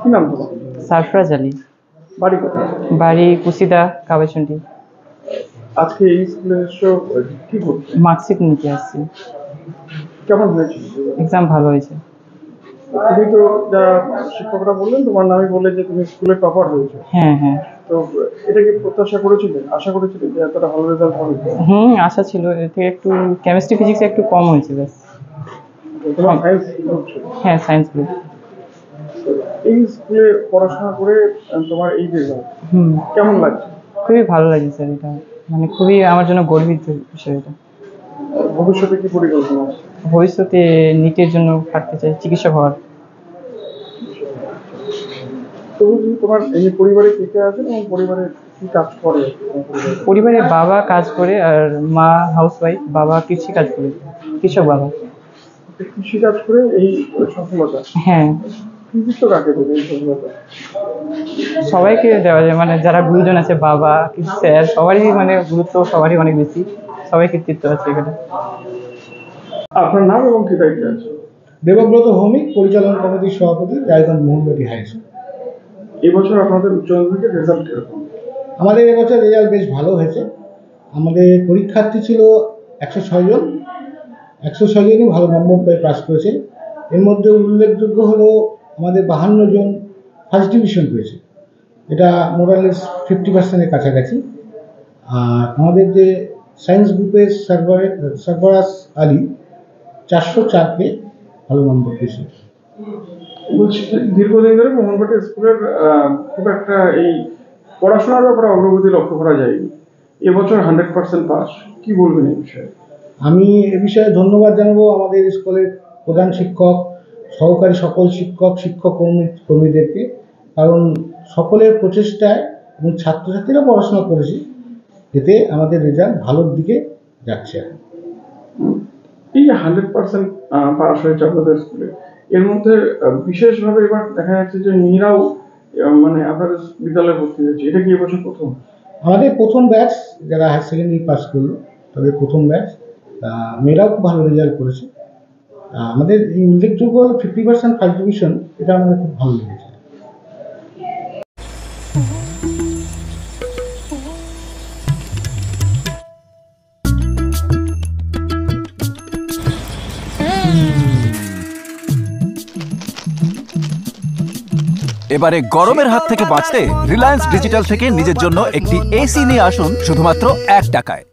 কি নাম তোমার? সারফরাজ আলী। বাড়ি কোথায়? বাড়ি কুসিদা, কাবাচন্ডী। আজকে এই স্কুলে এসছো, কি করতে? মার্কশিট নিতে আসছি। কেমন হয়েছিল? এক্সাম ভালো হয়েছে। তুমি তো যা শিক্ষকরা বললেন, তোমার নামই বললেন যে তুমি স্কুলে টপার হয়েছো। হ্যাঁ হ্যাঁ। তো এটা কি প্রত্যাশা করেছিলেন, আশা করেছিলেন যে এতটা ভালো রেজাল্ট হবে? আশা ছিল। এর থেকে একটু কেমিস্ট্রি ফিজিক্স একটু কম হয়েছে ব্যাস। তোমার সায়েন্স গ্রুপ ছিল। হ্যাঁ, সায়েন্স গ্রুপ। এই স্কুলে পড়াশোনা করে তোমার এই রেজাল্ট হুম কেমন লাগছে? খুবই ভালো লাগে স্যার, এটা মানে খুবই আমার জন্য গর্বিত বিষয় এটা। ভবিষ্যতে কি পরিকল্পনা আছে? ভবিষ্যতে নিটের জন্য থাকতে চাই, চিকিৎসক হওয়ার। তো তোমার এই পরিবারে কে কে আছেন এবং পরিবারে কি কাজ করে? পরিবারে বাবা কাজ করে আর মা হাউসওয়াইফ। বাবা কৃষি কাজ করে, কৃষক বাবা। কৃষি কাজ করে এই সফলতা? হ্যাঁ, কৃতিত্ব কাকে দেবে এই সফলতা? সবাইকে দেওয়া যায়, মানে যারা গুরুজন আছে, বাবা স্যার, সবারই মানে গুরুত্ব সবারই অনেক বেশি। সবাই কৃতিত্ব আছে এখানে। আপনার নাম এবং কি দায়িত্ব আছে? দেবব্রত ভৌমিক, পরিচালনা কমিটির সভাপতি, রায়গঞ্জ মোহনবাটি হাই স্কুল। এবছর আপনাদের উচ্চ মাধ্যমিকের রেজাল্ট কিরকম? আমাদের এবছর রেজাল্ট বেশ ভালো হয়েছে। আমাদের পরীক্ষার্থী ছিল 106 জন। 106 জনই ভালো নম্বর পেয়ে পাস করেছে। এর মধ্যে উল্লেখযোগ্য হলো আমাদের 52 জন ফার্স্ট ডিভিশন পেয়েছে, এটা মোরালেস 50%-এর কাছাকাছি। আর আমাদের যে সায়েন্স গ্রুপের সরফরাজ আলী 404 পেয়ে ভালো নম্বর পেয়েছে। বলছি যে দীর্ঘদিন ধরে মোহনবাটি স্কুলের খুব একটা এই পড়াশোনার ব্যাপারে অগ্রগতি লক্ষ্য করা যায়নি। এবছর 100% পাস, কি বলবেন এই বিষয়ে? আমি এ বিষয়ে ধন্যবাদ জানাবো আমাদের স্কুলের প্রধান শিক্ষক, সহকারী সকল শিক্ষক কর্মীদেরকে, কারণ সকলের প্রচেষ্টায় এবং ছাত্রছাত্রীরা পড়াশোনা করেছে, এতে আমাদের রেজাল্ট ভালোর দিকে যাচ্ছে। এই যে 100% পাস হয়েছে আপনাদের স্কুলে, এর মধ্যে বিশেষভাবে এবার দেখা যাচ্ছে যে মেয়েরাও মানে আপনাদের বিদ্যালয়ে ভর্তি হয়েছে, এটা কি এবছর প্রথম? আমাদের প্রথম ব্যাচ যারা হায়ার সেকেন্ডারি পাস করলো তাদের প্রথম ব্যাচ, মেয়েরাও খুব ভালো রেজাল্ট করেছে। আমাদের এই উল্লেখযোগ্য হলো 50% ফার্স্ট ডিভিশন, এটা আমাদের খুব ভালো লেগেছে। এবারে গরমের হাত থেকে বাঁচতে রিলায়েন্স ডিজিটাল থেকে নিজের জন্য একটি এসি নিয়ে আসুন শুধুমাত্র 1 টাকায়।